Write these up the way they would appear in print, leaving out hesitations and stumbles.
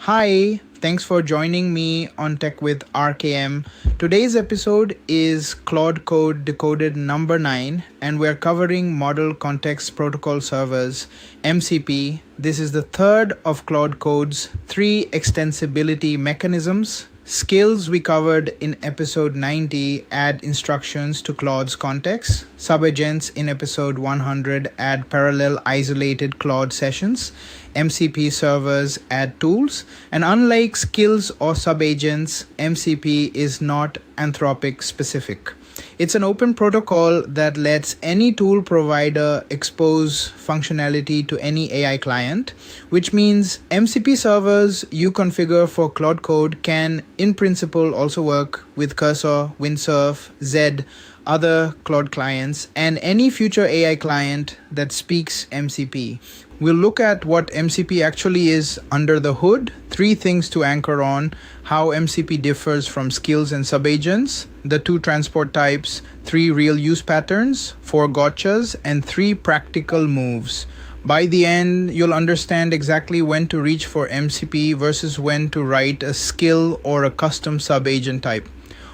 Hi, thanks for joining me on Tech with RKM. Today's episode is Claude Code Decoded number 9, and we're covering Model Context Protocol Servers, MCP. This is the third of Claude Code's 3 extensibility mechanisms. Skills we covered in episode 90 add instructions to Claude's context. Subagents in episode 100 add parallel isolated Claude sessions. MCP servers add tools. And unlike skills or subagents, MCP is not Anthropic specific. It's an open protocol that lets any tool provider expose functionality to any AI client, which means MCP servers you configure for Claude Code can, in principle, also work with Cursor, Windsurf, Zed, other Claude clients, and any future AI client that speaks MCP. We'll look at what MCP actually is under the hood, 3 things to anchor on, how MCP differs from skills and subagents, the 2 transport types, 3 real use patterns, 4 gotchas, and 3 practical moves. By the end, you'll understand exactly when to reach for MCP versus when to write a skill or a custom subagent type.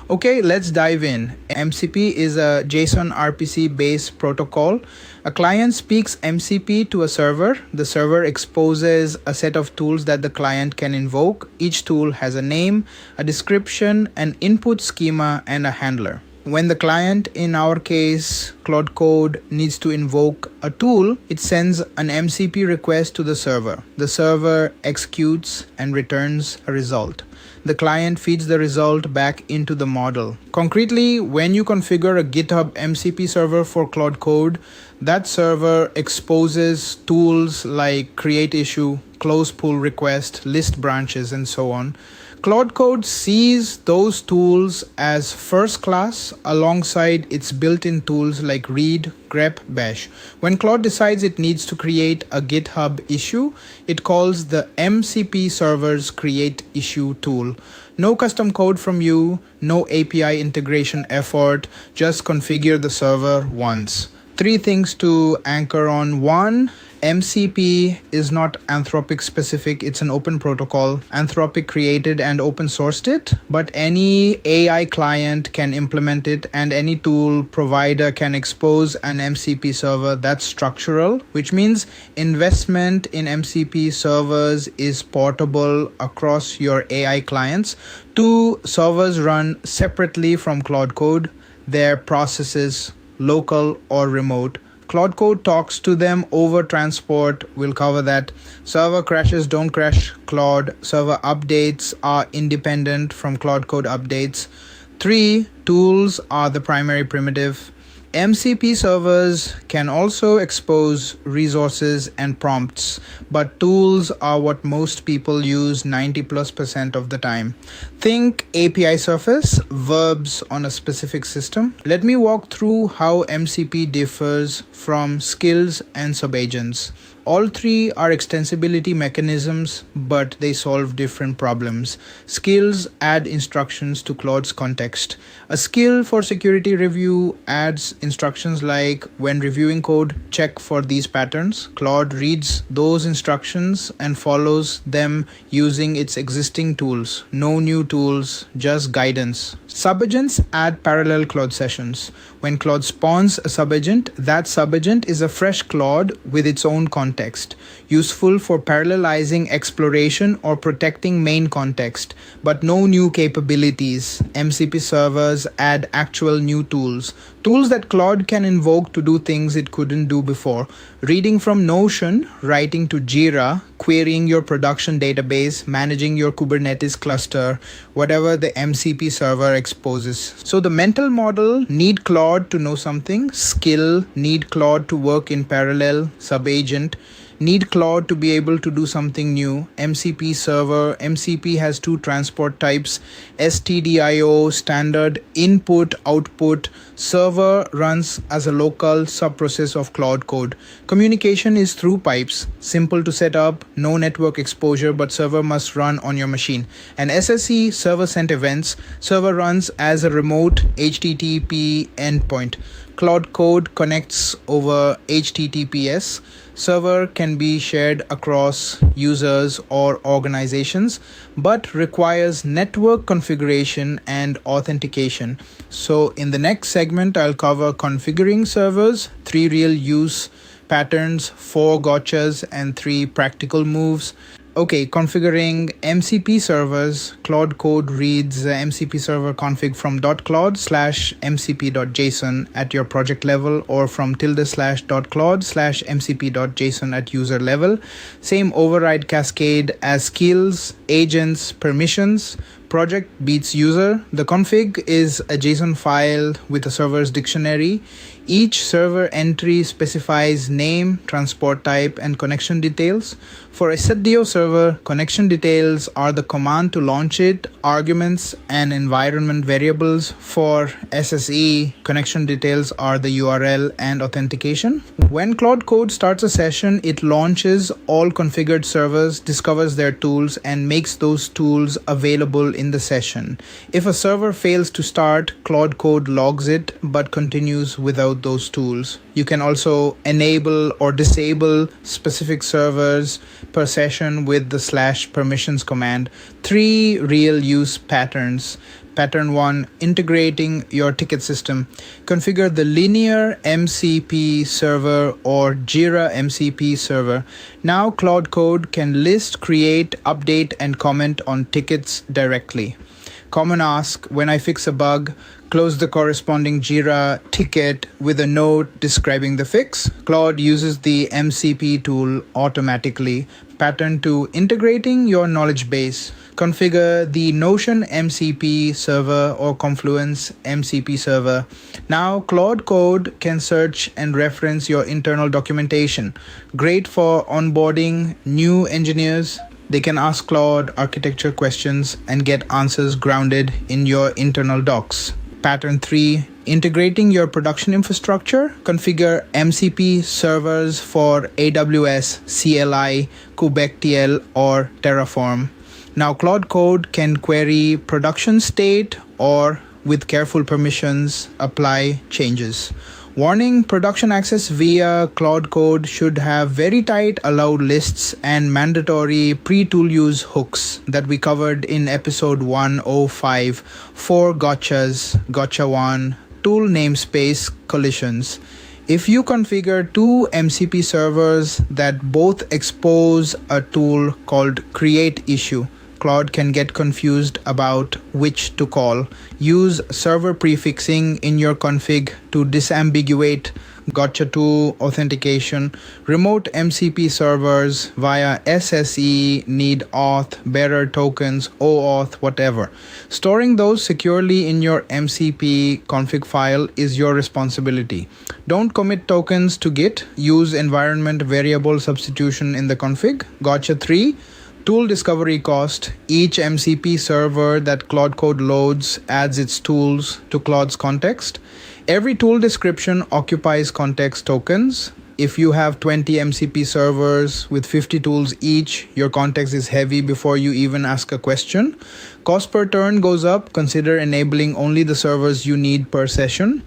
Okay, let's dive in. MCP is a JSON-RPC based protocol. A client speaks MCP to a server. The server exposes a set of tools that the client can invoke. Each tool has a name, a description, an input schema, and a handler. When the client, in our case, Claude Code, needs to invoke a tool, it sends an MCP request to the server. The server executes and returns a result. The client feeds the result back into the model. Concretely, when you configure a GitHub MCP server for Claude Code, that server exposes tools like create issue, close pull request, list branches, and so on. Claude Code sees those tools as first class alongside its built-in tools like read, grep, bash. When Claude decides it needs to create a GitHub issue, it calls the MCP server's create issue tool. No custom code from you, no API integration effort, just configure the server once. 3 things to anchor on. 1, MCP is not Anthropic specific, it's an open protocol. Anthropic created and open sourced it, but any AI client can implement it and any tool provider can expose an MCP server. That's structural, which means investment in MCP servers is portable across your AI clients. 2 servers run separately from Claude Code. Their processes local or remote. Claude Code talks to them over transport. We'll cover that. Server crashes don't crash Claude. Server updates are independent from Claude Code updates. 3, tools are the primary primitive. MCP servers can also expose resources and prompts, but tools are what most people use 90+% of the time. Think API surface, verbs on a specific system. Let me walk through how MCP differs from skills and subagents. All 3 are extensibility mechanisms, but they solve different problems. Skills add instructions to Claude's context. A skill for security review adds instructions like, when reviewing code, check for these patterns. Claude reads those instructions and follows them using its existing tools. No new tools, just guidance. Subagents add parallel Claude sessions. When Claude spawns a subagent, that subagent is a fresh Claude with its own context, useful for parallelizing exploration or protecting main context, but no new capabilities. MCP servers add actual new tools. Tools that Claude can invoke to do things it couldn't do before. Reading from Notion, writing to Jira, querying your production database, managing your Kubernetes cluster, whatever the MCP server exposes. So the mental model, need Claude to know something. Skill, need Claude to work in parallel. Subagent, need Claude to be able to do something new. MCP server, MCP has 2 transport types, STDIO, standard input, output. Server runs as a local subprocess of Claude Code. Communication is through pipes, simple to set up, no network exposure, but server must run on your machine. And SSE, server sent events, server runs as a remote HTTP endpoint. Claude Code connects over HTTPS. Server can be shared across users or organizations, but requires network configuration and authentication. So in the next segment, I'll cover configuring servers, 3 real use patterns, 4 gotchas, and 3 practical moves. Okay, configuring MCP servers. Claude Code reads MCP server config from .claude/mcp.json at your project level, or from ~.claude/mcp.json at user level. Same override cascade as skills, agents, permissions. Project beats user. The config is a JSON file with a server's dictionary. Each server entry specifies name, transport type, and connection details. For a STDIO server, connection details are the command to launch it, arguments, and environment variables. For SSE, connection details are the URL and authentication. When Claude Code starts a session, it launches all configured servers, discovers their tools, and makes those tools available in the session. If a server fails to start, Claude Code logs it but continues without those tools. You can also enable or disable specific servers per session with the /permissions command. 3 real use patterns. Pattern 1, integrating your ticket system. Configure the linear MCP server or Jira MCP server. Now Claude Code can list, create, update, and comment on tickets directly. Common ask: when I fix a bug, close the corresponding Jira ticket with a note describing the fix. Claude uses the MCP tool automatically. Pattern 2, integrating your knowledge base. Configure the Notion MCP server or Confluence MCP server. Now Claude Code can search and reference your internal documentation. Great for onboarding new engineers. They can ask Claude architecture questions and get answers grounded in your internal docs. Pattern 3, integrating your production infrastructure. Configure MCP servers for AWS, CLI, kubectl, or Terraform. Now Claude Code can query production state or, with careful permissions, apply changes. Warning: production access via Claude Code should have very tight allowed lists and mandatory pre-tool use hooks that we covered in episode 105. 4 gotchas. Gotcha 1, tool namespace collisions. If you configure 2 MCP servers that both expose a tool called create issue, Claude can get confused about which to call. Use server prefixing in your config to disambiguate Gotcha 2 authentication. Remote MCP servers via SSE need auth, bearer tokens, OAuth, whatever. Storing those securely in your MCP config file is your responsibility. Don't commit tokens to Git. Use environment variable substitution in the config. Gotcha 3, tool discovery cost. Each MCP server that Claude Code loads adds its tools to Claude's context. Every tool description occupies context tokens. If you have 20 MCP servers with 50 tools each, your context is heavy before you even ask a question. Cost per turn goes up. Consider enabling only the servers you need per session.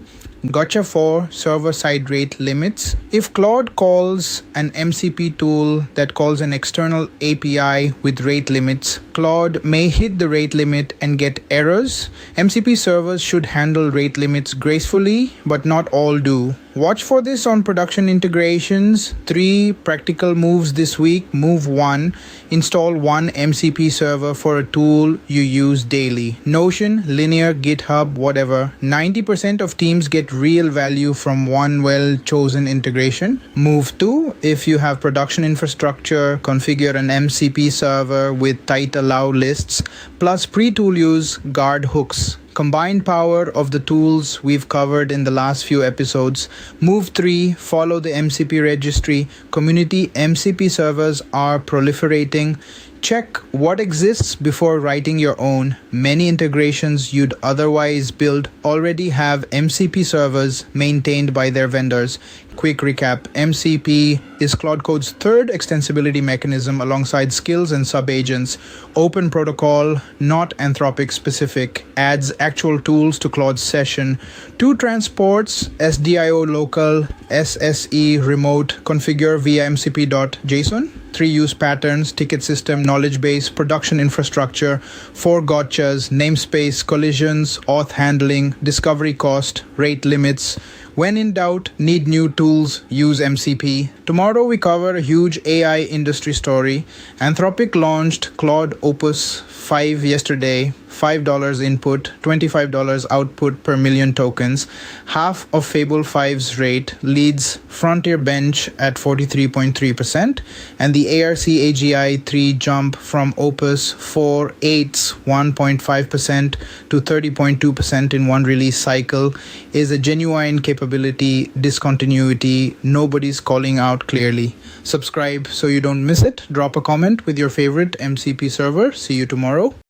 Gotcha 4, server-side rate limits. If Claude calls an MCP tool that calls an external API with rate limits, Claude may hit the rate limit and get errors. MCP servers should handle rate limits gracefully, but not all do. Watch for this on production integrations. 3 practical moves this week. Move 1, install 1 MCP server for a tool you use daily. Notion, Linear, GitHub, whatever. 90% of teams get real value from one well-chosen integration. Move 2, if you have production infrastructure, configure an MCP server with tight allow lists, plus pre-tool use guard hooks. Combined power of the tools we've covered in the last few episodes. Move 3, follow the MCP registry. Community MCP servers are proliferating. Check what exists before writing your own. Many integrations you'd otherwise build already have MCP servers maintained by their vendors. Quick recap: MCP is Claude Code's third extensibility mechanism alongside skills and subagents. Open protocol, not Anthropic specific, adds actual tools to Claude's session. 2 transports, STDIO local, SSE remote, configure via mcp.json. 3 use patterns, ticket system, knowledge base, production infrastructure. 4 gotchas, namespace, collisions, auth handling, discovery cost, rate limits. When in doubt, need new tools, use MCP. Tomorrow we cover a huge AI industry story. Anthropic launched Claude Opus 5 yesterday. $5 input, $25 output per million tokens. Half of Fable 5's rate, leads Frontier Bench at 43.3%, and the ARC AGI 3 jump from Opus 4.8's 1.5% to 30.2% in one release cycle is a genuine capability discontinuity nobody's calling out clearly. Subscribe so you don't miss it. Drop a comment with your favorite MCP server. See you tomorrow.